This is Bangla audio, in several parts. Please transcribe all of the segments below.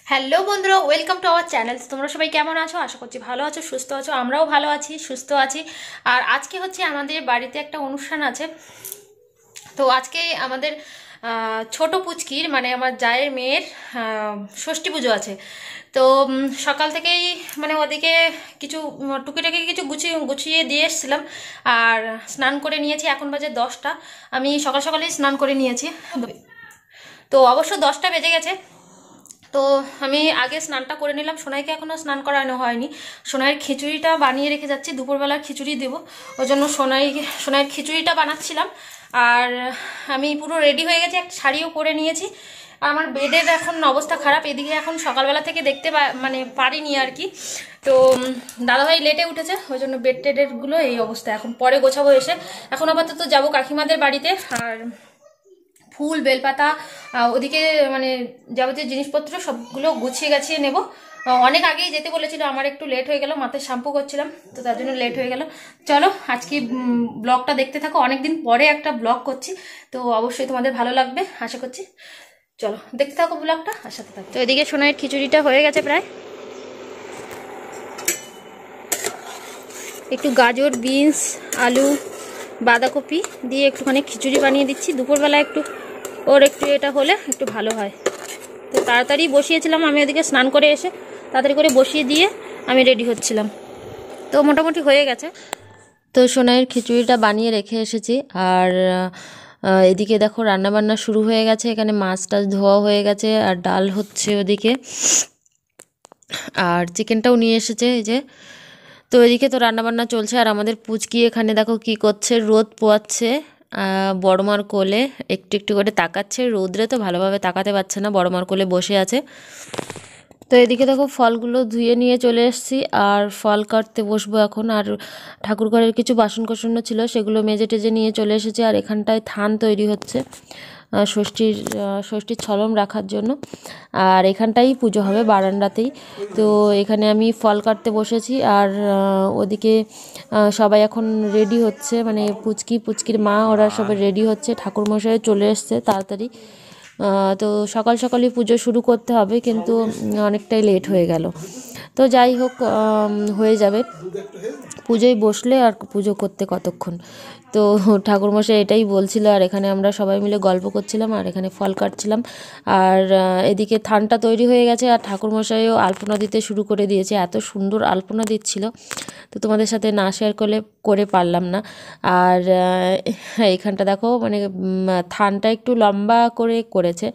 হ্যালো বন্ধুরা, ওয়েলকাম টু আওয়ার চ্যানেল। তোমরা সবাই কেমন আছো? আশা করছি ভালো আছো, সুস্থ আছো। আমরাও ভালো আছি, সুস্থ আছি। আর আজকে হচ্ছে আমাদের বাড়িতে একটা অনুষ্ঠান আছে। তো আজকে আমাদের ছোট পুচকির মানে আমার জায়ের মেয়ের ষষ্ঠী পুজো আছে। তো সকাল থেকেই মানে ওদিকে কিছু টুকিটাকি কিছু গুছিয়ে দিয়ে এসেছিলাম। আর স্নান করে নিয়েছি, এখন বাজে 10টা। আমি সকাল সকালেই স্নান করে নিয়েছি। তো অবশ্য 10টা বেজে গেছে। তো আমি আগে স্নানটা করে নিলাম। সোনাইকে এখনও স্নান করানো হয়নি। সোনাইয়ের খিচুড়িটা বানিয়ে রেখে যাচ্ছি, দুপুরবেলার খিচুড়ি দেবো। ওই জন্য সোনাইয়ের খিচুড়িটা বানাচ্ছিলাম। আর আমি পুরো রেডি হয়ে গেছি, একটা শাড়িও পরে নিয়েছি। আমার বেডের এখন অবস্থা খারাপ, এদিকে এখন সকালবেলা থেকে দেখতে মানে পারিনি আর কি। তো দাদাভাই লেটে উঠেছে, ওই জন্য বেড টেডেরগুলো এই অবস্থা। এখন পরে গোছাবো এসে। এখন আপাতত যাবো কাকিমাদের বাড়িতে। আর ফুল বেলপাতা ওদিকে মানে যাবতীয় জিনিসপত্র সবগুলো গুছিয়ে গাছিয়ে নেব। অনেক আগেই যেতে বলেছিল, আমার একটু লেট হয়ে গেল, মাথায় শ্যাম্পু করছিলাম তো তার জন্য লেট হয়ে গেল। চলো আজকে ব্লগটা দেখতে থাকো। অনেকদিন পরে একটা ব্লগ করছি, তো অবশ্যই তোমাদের ভালো লাগবে আশা করছি। চলো দেখতে থাকো ব্লগটা, আর সাথে থাকো। তো এদিকে সোনাইয়ের খিচুড়িটা হয়ে গেছে প্রায়। একটু গাজর, বিনস, আলু, বাঁধাকপি দিয়ে একটুখানি খিচুড়ি বানিয়ে দিচ্ছি। দুপুরবেলা একটু ওর একটু এটা হলে একটু ভালো হয়। তো তাড়াতাড়ি বসিয়েছিলাম আমি, ওদিকে স্নান করে এসে তাড়াতাড়ি করে বসিয়ে দিয়ে আমি রেডি হচ্ছিলাম। তো মোটামুটি হয়ে গেছে। তো সোনাইয়ের খিচুড়িটা বানিয়ে রেখে এসেছি। আর এদিকে দেখো রান্নাবান্না শুরু হয়ে গেছে। এখানে মাছ টাছ ধোয়া হয়ে গেছে, আর ডাল হচ্ছে ওদিকে। আর চিকেনটাও নিয়ে এসেছে এই যে। তো এদিকে তো রান্নাবান্না চলছে। আর আমাদের পুচকি এখানে দেখো কি করছে, রোদ পোয়াচ্ছে বড়মার কোলে। একটু একটু করে তাকাচ্ছে, রোদ্রে তো ভালোভাবে তাকাতে পারছে না, বড়মার কোলে বসে আছে। তো এদিকে দেখো ফলগুলো ধুয়ে নিয়ে চলে এসেছি, আর ফল কাটতে বসবো এখন। আর ঠাকুর ঘরের কিছু বাসন কোসনও ছিল, সেগুলো মেজে টেজে নিয়ে চলে এসেছি। আর এখানটায় থান তৈরি হচ্ছে ষষ্ঠীর ছলম রাখার জন্য। আর এখানটাই পুজো হবে, বারান্দাতেই। তো এখানে আমি ফল কাটতে বসেছি। আর ওদিকে সবাই এখন রেডি হচ্ছে, মানে পুচকির মা ওরা সবাই রেডি হচ্ছে। ঠাকুরমশাই চলে এসছে তাড়াতাড়ি। তো সকাল সকালই পুজো শুরু করতে হবে, কিন্তু অনেকটাই লেট হয়ে গেল। তো যাই হোক, হয়ে যাবে। পুজোয় বসলে আর পুজো করতে কতক্ষণ। তো ঠাকুরমশাই এটাই বলছিল। আর এখানে আমরা সবাই মিলে গল্প করছিলাম, আর এখানে ফল কাটছিলাম। আর এদিকে থানটা তৈরি হয়ে গেছে, আর ঠাকুরমশাইও আলপনা দিতে শুরু করে দিয়েছে। এত সুন্দর আলপনা দিচ্ছিল, তো তোমাদের সাথে না শেয়ার করে পারলাম না। আর এইখানটা দেখো মানে থানটা একটু লম্বা করে করেছে,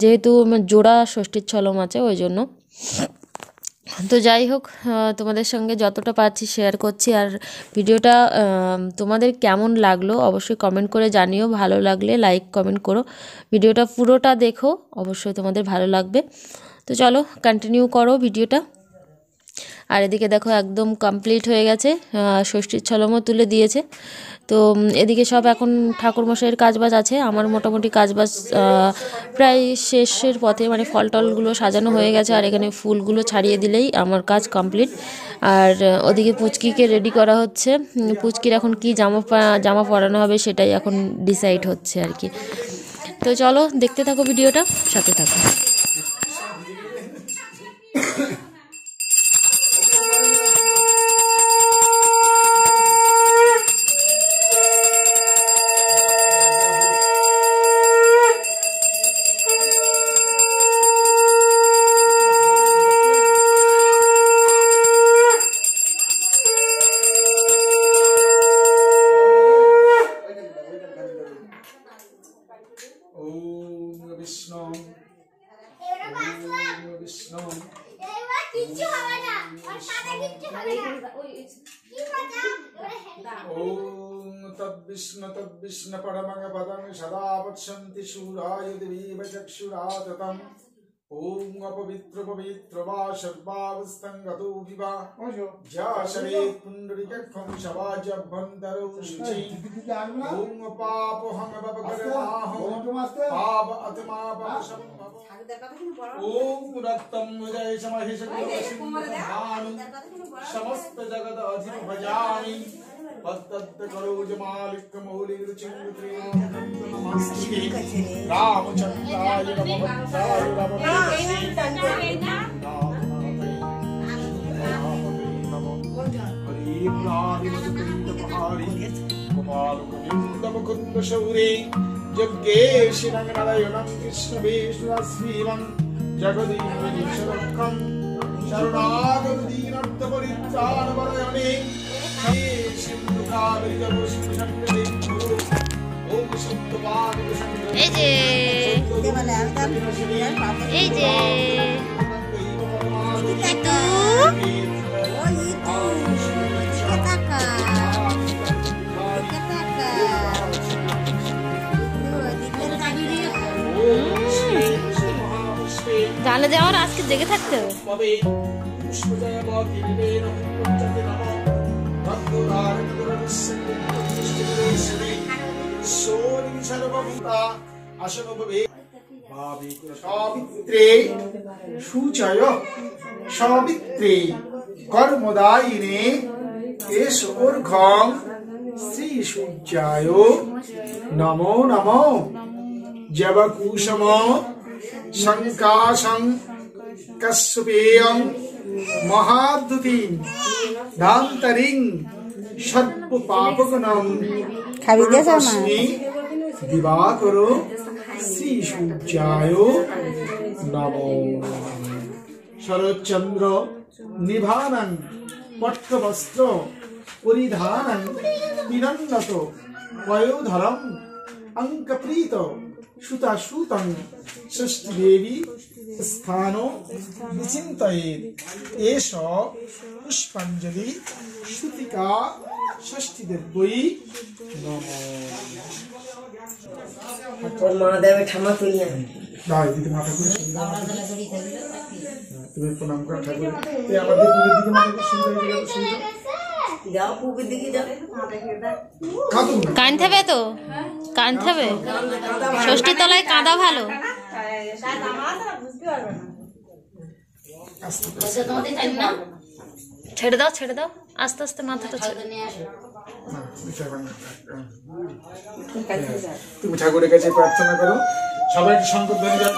যেহেতু জোড়া ষষ্ঠীর ছলম আছে ওই জন্য। তো যাই হোক, তোমাদের সঙ্গে যতটা পারছি শেয়ার করছি। আর ভিডিওটা তোমাদের কেমন লাগলো অবশ্যই কমেন্ট করে জানিও। ভালো লাগলে লাইক কমেন্ট করো। ভিডিওটা পুরোটা দেখো, অবশ্যই তোমাদের ভালো লাগবে। তো চলো কন্টিনিউ করো ভিডিওটা। আর এদিকে দেখো একদম কমপ্লিট হয়ে গেছে, ষষ্ঠীর ছলমও তুলে দিয়েছে। তো এদিকে সব এখন ঠাকুরমশাইয়ের কাজবাজ আছে। আমার মোটামুটি কাজবাজ প্রায় শেষের পথে, মানে ফল টলগুলো সাজানো হয়ে গেছে। আর এখানে ফুলগুলো ছাড়িয়ে দিলেই আমার কাজ কমপ্লিট। আর ওদিকে পুচকিকে রেডি করা হচ্ছে। পুচকির এখন কি জামা পরানো হবে সেটাই এখন ডিসাইড হচ্ছে আর কি। তো চলো দেখতে থাকো ভিডিওটা, সাথে থাকো। तद्विष्ण परमं पदं सदा पश्यन्ति शूराय देवीव चक्षुरा ततम् ओम अपवित्र पवित्र वा सर्वावस्थं गतो विवा जाशरे पुंडरीकखं शवाजभ्यन्तरौ शुचि ओम पापहं बबकरमाहो पाप आत्मा पापसंभव ओम रक्तं विजय समहिष गुणसिंहानु समस्त जगत अधिभजामि पत्तत्त करोज मालिक मौलि रुचिंद्रि रामचंद्राय रामभद्राय रामभद्राय মুকুন্দ শৌরে যজ্ঞে শিরঙ্গনারায়ণং কৃষ্ণ বিষ্ণুশ্রীমং জগদীশ্বরক্ষম শরণাগত দীনার্থ পরিত্রাণ বরয়ণে হে সিন্ধু কাবেরী জব সিন্ধু ওম সত্যবাদ এই যে এই যে জানলে যে আমার আজকে জেগে থাকতে হবে। সাবিত্রে সুচয় সাবিত্রে কর্মদায়িনে এষোর্ঘং শ্রী সূর্যায় নমো নমো জবকুসুম শঙ্কাশং কশ্যপেয়ং মহাদ্যুতিং ধান্তরিং সর্বপাপগণং তস্मै দিবাকর শ্রী সূর্যায় নমো। শরৎচন্দ্র নিভানং পট্টবস্ত্র পরিধানং বিনন্দত পয়োধরম অঙ্কপ্রীত সুতাসুতং ষষ্ঠীদেবী স্থানো বিচিন্তয়েৎ এষ পুষ্পাঞ্জলি শ্রুতিকা ষষ্ঠীদেব্যৈ নমঃ। মহাদেবের ঠামা তুলিয়া দাও দিদি মাথা করে তুমি প্রণাম কর ঠাকুর। এই আমাদের পূবের দিকে মাথা করে সুন্দর যাও পূবের দিকে যাও কাঁদতে হবে তো কাঁদতে হবে ষষ্ঠী তলায় কাঁদা ভালো। ছেড়ে দাও ছেড়ে দাও আস্তে আস্তে মাথাটা ছেড়ে তুমি ঠাকুরের কাছে প্রার্থনা করো সবাই সংকট ধরে যাও।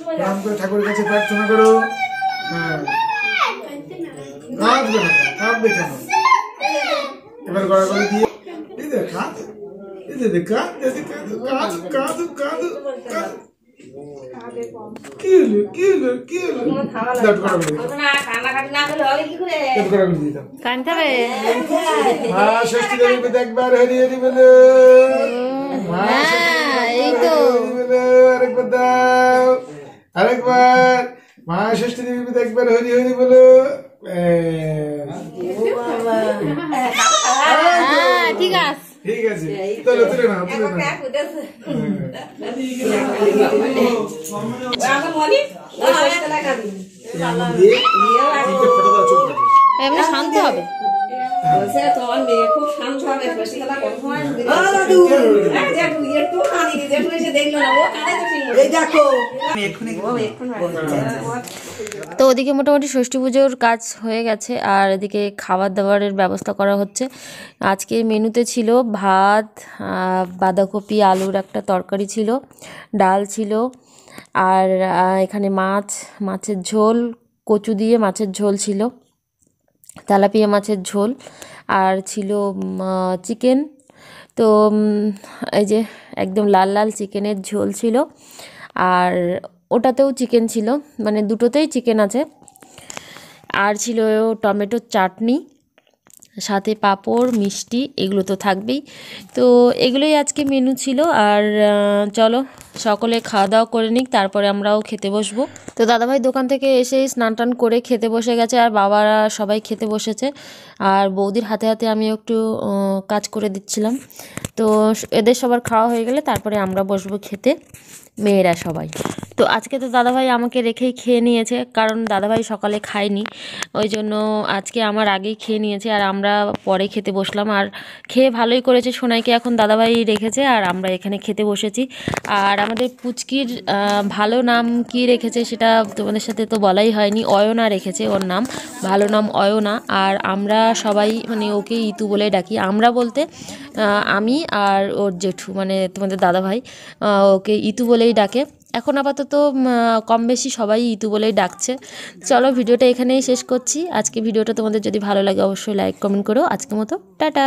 প্রণাম করে ঠাকুরের কাছে প্রার্থনা করো। কাঁদবে না কাঁদবে কেন এবার গড়াগড়ি দিয়ে কাঁদ কাঁদু কাঁদু কাঁদু কি হলো কি হলো কি হলো কাঁদতে হবে। মা ষষ্ঠী দেবীকে দেখবার হরি হরি বলে এই তো আরেকবার দাও আরেকবার মা ষষ্ঠী দেবীকে দেখবার হরি হরি বলো। ঠিক আছে ঠিক আছে তুলে তুলে না তুলে না এমনি শান্ত হবে। তোমার মেয়ে খুব শান্ত হবে তো ওদিকে মোটামুটি ষষ্ঠী পুজোর কাজ হয়ে গেছে আর এদিকে খাবার দাবারের ব্যবস্থা করা হচ্ছে। আজকে মেনুতে ছিল ভাত, বাঁধাকপি আলুর একটা তরকারি ছিল, ডাল ছিল, আর এখানে মাছের ঝোল, কচু দিয়ে মাছের ঝোল ছিল, তেলাপিয়া মাছের ঝোল, আর ছিল চিকেন। তো এই যে একদম লাল লাল চিকেনের ঝোল ছিল, আর ওটাতেও চিকেন ছিল, মানে দুটোতেই চিকেন আছে, আর ছিল টমেটোর চাটনি, সাথে পাঁপড় মিষ্টি এগুলো তো থাকবেই। তো এগুলোই আজকে মেনু ছিল। আর চলো সকলে খাওয়া দাওয়া করে নিক, তারপরে আমরাও খেতে বসবো। তো দাদাভাই দোকান থেকে এসেই স্নান টান করে খেতে বসে গেছে, আর বাবারা সবাই খেতে বসেছে। আর বৌদির হাতে হাতে আমি একটু কাজ করে দিচ্ছিলাম। তো এদের সবার খাওয়া হয়ে গেলে তারপরে আমরা বসবো খেতে, মেয়েরা সবাই। তো আজকে তো দাদাভাই আমাকে রেখেই খেয়ে নিয়েছে, কারণ দাদাভাই সকালে খায়নি, ওই জন্য আজকে আমার আগেই খেয়ে নিয়েছে আর আমরা পরে খেতে বসলাম। আর খেয়ে ভালোই করেছে, সোনাইকে এখন দাদাভাই রেখেছে আর আমরা এখানে খেতে বসেছি। আর আমাদের পুচকির ভালো নাম কি রেখেছে সেটা তোমাদের সাথে তো বলাই হয়নি। অয়না রেখেছে ওর নাম, ভালো নাম অয়না। আর আমরা সবাই মানে ওকে ইতু বলে ডাকি। আমরা বলতে আমি আর ওর জেঠু মানে তোমাদের দাদাভাই ওকে ইতু বলেই ডাকে। এখন আপাতত কম বেশি সবাই ইতু বলেই ডাকছে। চলো ভিডিওটা এখানেই শেষ করছি। আজকে ভিডিওটা তোমাদের যদি ভালো লাগে অবশ্যই লাইক কমেন্ট করো। আজকের মতো টাটা।